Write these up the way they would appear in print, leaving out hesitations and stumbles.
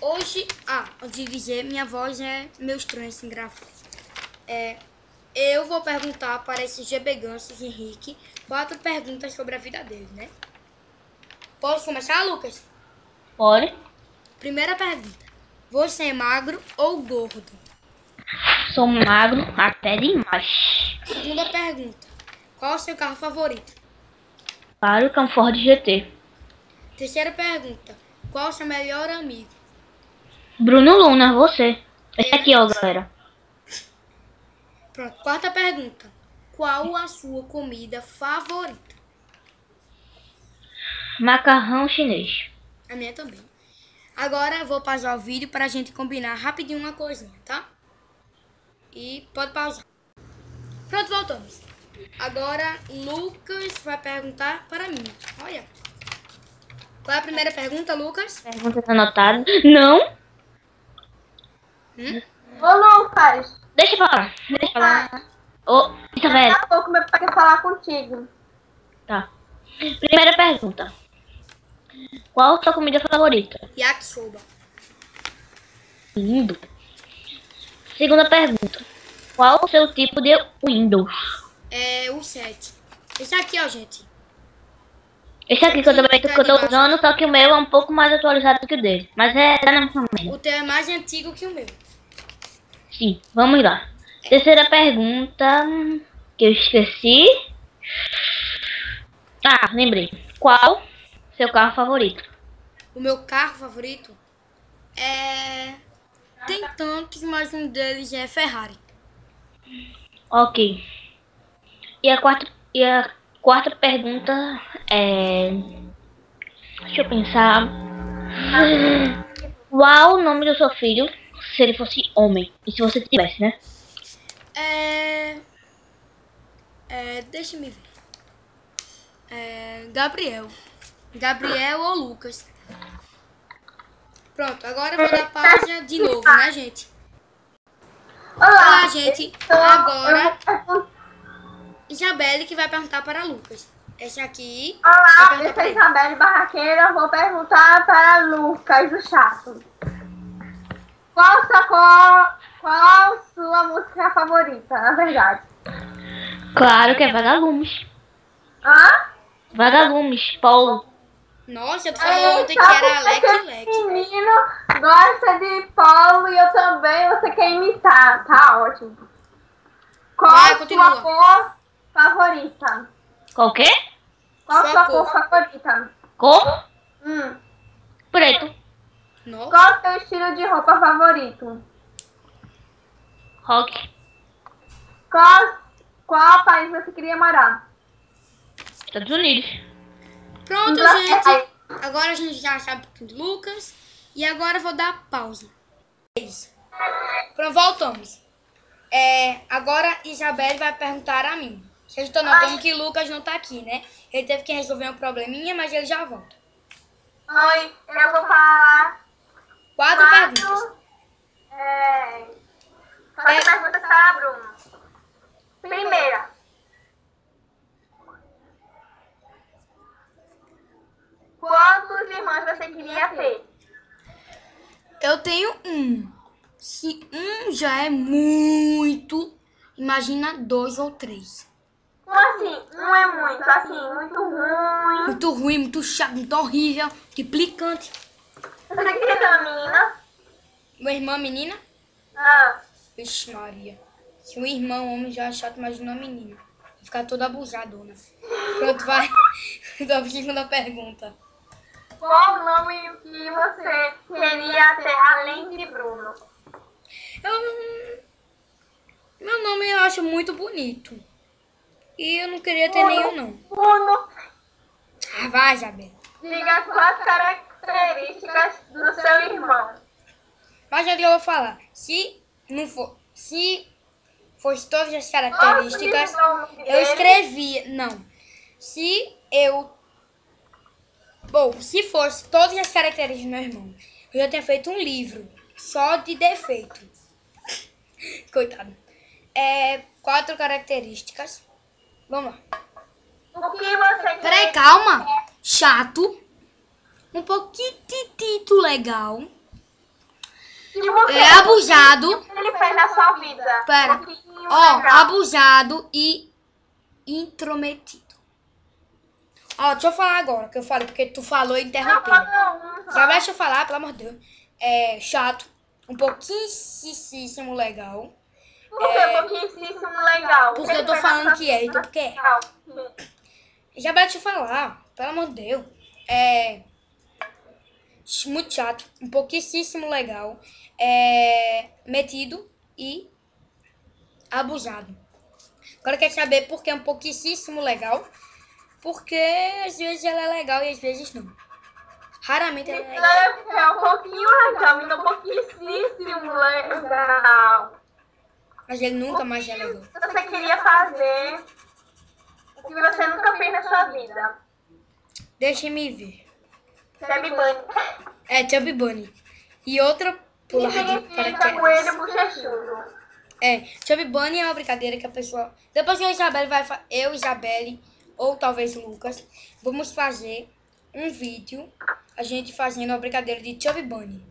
Hoje, antes de dizer, minha voz é meio estranha assim, gravar. Eu vou perguntar para esses gebeganços, Henrique, 4 perguntas sobre a vida dele, né? Posso começar, Lucas? Pode. Primeira pergunta. Você é magro ou gordo? Sou magro até demais. Segunda pergunta. Qual é o seu carro favorito? Claro que é um Ford GT. Terceira pergunta. Qual é o seu melhor amigo? Bruno Luna, você. Esse aqui, ó, galera. Pronto. Quarta pergunta. Qual a sua comida favorita? Macarrão chinês. A minha também. Agora eu vou pausar o vídeo para a gente combinar rapidinho uma coisinha, tá? E pode pausar. Pronto, voltamos. Agora Lucas vai perguntar para mim. Olha. Qual é a primeira pergunta, Lucas? Perguntas anotadas. Não. Ô, Lucas. Deixa pra lá. Deixa pra lá. Ô, isso, velho. Daqui a pouco meu pai quer falar contigo. Tá. Primeira pergunta. Qual a sua comida favorita? Yakisoba. Lindo. Segunda pergunta. Qual o seu tipo de Windows? É o 7. Esse aqui, ó, gente. Esse aqui que eu tô usando, só que o meu é um pouco mais atualizado do que o dele. Mas é da mesma família. O teu é mais antigo que o meu. Sim, vamos lá. Terceira pergunta que eu esqueci. Ah, lembrei. Qual seu carro favorito? O meu carro favorito é... Tem tantos, mas um deles é Ferrari. Ok. E a quarta pergunta é... Deixa eu pensar. Qual o nome do seu filho se ele fosse homem? E se você tivesse, né? Deixa me ver. Gabriel. Gabriel ou Lucas. Pronto, agora eu vou dar pausa de novo, né, gente? Olá, gente. Agora, Isabelle que vai perguntar para Lucas. Esse aqui... Olá, eu sou Isabelle Barraqueira. Vou perguntar para Lucas, o chato. Qual sua música favorita, na verdade? Claro que é Vagalumes. Hã? Vagalumes, Paulo. Nossa, tu falou ontem que era Leque. Menino gosta de Paulo e eu também. Você quer imitar, tá ótimo. Qual sua cor favorita? Qual o quê? Qual sua cor favorita? Cor? Preto. Nossa. Qual seu estilo de roupa favorito? Rock. Qual país você queria morar? Estados Unidos. Pronto, gente. Agora a gente já sabe do Lucas. E agora eu vou dar pausa. Pronto, voltamos. Agora Isabelle vai perguntar a mim. Vocês estão notando que Lucas não tá aqui, né? Ele teve que resolver um probleminha, mas ele já volta. Oi, eu vou falar 4 perguntas. Quatro perguntas para Bruno. Primeira. Quantos irmãos você queria ter? Eu tenho um. Se um já é muito, imagina 2 ou 3. Como assim? Um é muito, assim, muito ruim. Muito ruim, muito chato, muito horrível, implicante. Você queria ter uma menina? Uma irmã menina? Ah. Vixe Maria. Se um irmão homem já é chato, imagina uma menina. Vai ficar toda abusadona. Pronto, vai. Da segunda pergunta. Qual o nome que você queria ter além de Bruno? Meu nome eu acho muito bonito. E eu não queria ter nenhum, não. Bruno. Vai, Isabel. Diga 4 características do seu irmão. Mas já que eu vou falar. Se fosse todas as características, eu escrevia. Não. Se fosse todas as características do meu irmão, eu já tinha feito um livro só de defeito. Coitado. 4 características. Vamos lá. O que você Peraí, calma. Chato. Um pouquinho legal. É abusado. O que ele fez na sua vida? Pera. Abusado e intrometido. Deixa eu falar agora, que eu falei, porque tu falou e interrompeu. Já deixa eu falar, pelo amor de Deus. É chato, um pouquíssimo legal. Por que pouquíssimo legal? Porque eu tô falando que é, então porque é. Já deixa eu falar, pelo amor de Deus. Muito chato, um pouquíssimo legal. Metido e abusado. Agora quer saber por que é um pouquíssimo legal? Porque às vezes ela é legal e às vezes não. Raramente ela é legal. É um pouquinho legal, então pouquíssimo legal. Mas ele nunca mais é legal. Você queria fazer o que você nunca fez na sua vida. Deixa-me ver. Chubby Bunny. É Chubby Bunny. E outra pular de Significa coelho bochechudo. Chubby Bunny é uma brincadeira que a pessoa... Depois que a Isabelle Isabelle, ou talvez o Lucas, vamos fazer um vídeo, a gente fazendo a brincadeira de Chubby Bunny.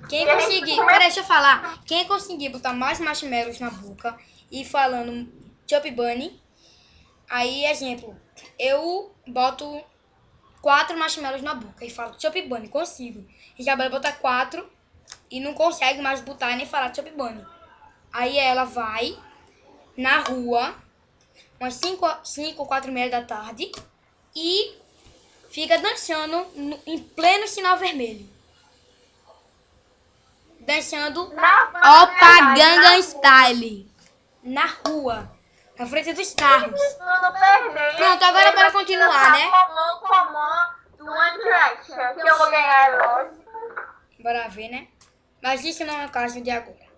Quem conseguir... Peraí, deixa eu falar. Quem conseguir botar mais marshmallows na boca e falando Chubby Bunny, aí, exemplo, eu boto 4 marshmallows na boca e falo Chubby Bunny, consigo. Isabelle bota 4 e não consegue mais botar nem falar Chubby Bunny. Aí ela vai na rua, umas 5 ou 4h30 da tarde, e fica dançando em pleno sinal vermelho. Dançando Opa Gangnam Style. Na rua, na frente dos carros. Pronto, agora bora continuar, né? Do One Direction, que eu vou ganhar hoje. Bora ver, né? Mas isso não é o caso de agora.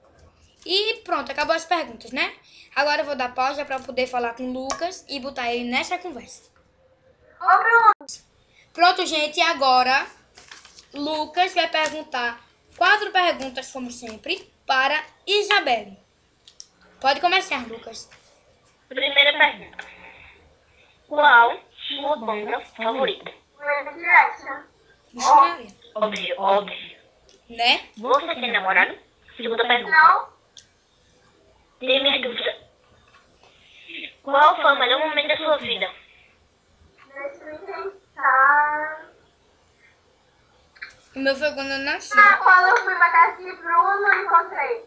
E pronto, acabou as perguntas, né? Agora eu vou dar pausa para poder falar com o Lucas e botar ele nessa conversa. Pronto, gente, e agora Lucas vai perguntar 4 perguntas, como sempre, para Isabelle. Pode começar, Lucas. Primeira pergunta. Qual sua banda favorita? One Direction. Vixe Maria. Óbvio. Né? Você tem namorado? Segunda pergunta. Não. Tenho minhas dúvidas. Qual foi o melhor momento da sua vida? Deixa eu pensar. O meu foi quando eu nasci. Quando eu fui pra casa de Bruno, eu encontrei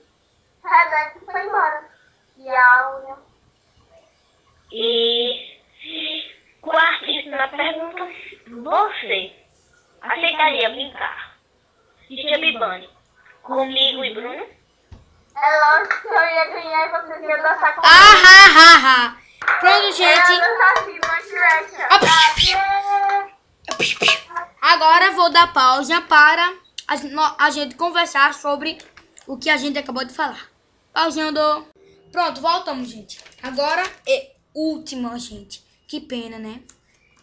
Rebeca e foi embora. E a Áurea. E quartíssima pergunta. Você aceitaria brincar de Chubby Bunny comigo e Bruno? É lógico que eu ia ganhar e vocês iam dançar comigo. Pronto, gente. Eu ia dançar assim, One Direction. Agora vou dar pausa para a gente conversar sobre o que a gente acabou de falar. Pausando. Pronto, voltamos, gente. Agora é última, gente. Que pena, né?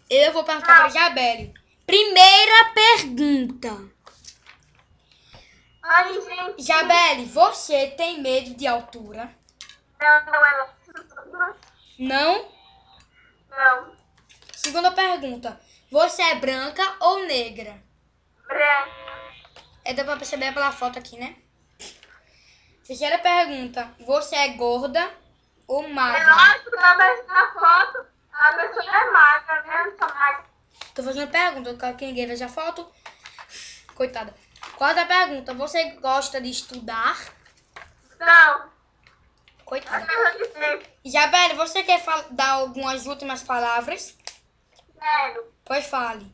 Eu vou perguntar para a Isabelle. Primeira pergunta. Ai, gente. Isabelle, você tem medo de altura? Não? Não. Segunda pergunta. Você é branca ou negra? Branca. Dá pra perceber pela foto aqui, né? Terceira pergunta. Você é gorda ou É magra? lógico que na foto a pessoa é magra, né? Eu sou magra. Tô fazendo pergunta, quem ninguém veja a foto. Coitada. Quarta pergunta. Você gosta de estudar? Não. Coitada. Eu vou dizer. Isabelle, você quer dar algumas últimas palavras? Quero. Pois fale.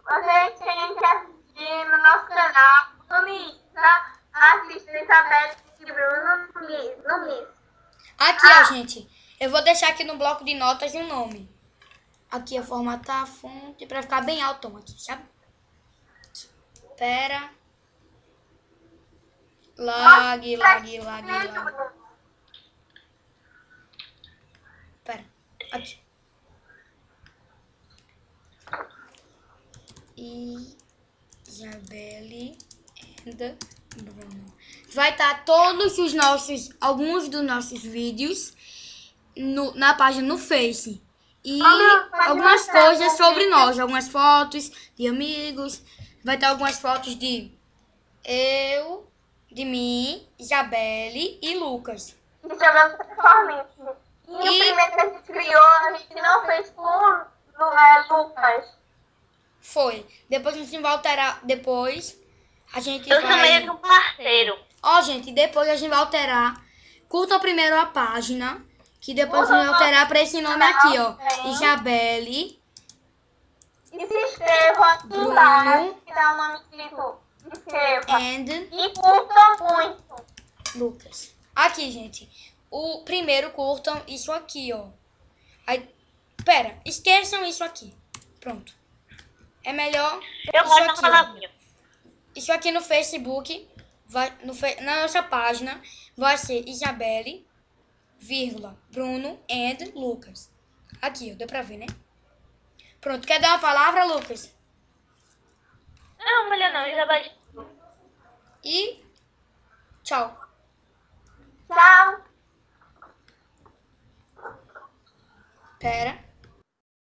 Vocês têm que assistir no nosso canal. No Missa. Assista Isabelle e Bruno no Missa. Aqui, ó, gente. Eu vou deixar aqui no bloco de notas um nome. Aqui é formatar a fonte pra ficar bem alto aqui, sabe? Espera. Lag. Espera. Aqui. Isabelle and Bruno. Vai estar alguns dos nossos vídeos na página no Face. E algumas coisas sobre nós, algumas fotos de amigos. Vai ter algumas fotos de eu, de mim, Isabelle e Lucas. Jogamos transformismo. E o primeiro que a gente criou, a gente não fez com Lucas. Foi. Depois a gente vai alterar. Depois a gente Eu sou vai. meio que um parceiro. Ó, gente, depois a gente vai alterar. Curta primeiro a página. Que depois a gente vai alterar pra esse nome aqui, ó. Isabelle. E se inscreva aqui Bruno. embaixo, que tá o nome escrito. Se inscreva. And E curtam muito. Lucas. Aqui, gente. O primeiro curtam isso aqui, ó. Aí, pera, esqueçam isso aqui. Pronto. É melhor Eu isso gosto da aqui, ó. palavrinha. Isso aqui no Facebook, vai, na nossa página, vai ser Isabelle, vírgula, Bruno and Lucas. Aqui, ó, deu pra ver, né? Pronto, quer dar uma palavra, Lucas? Não, melhor não, Isabel. E tchau. Tchau. Pera.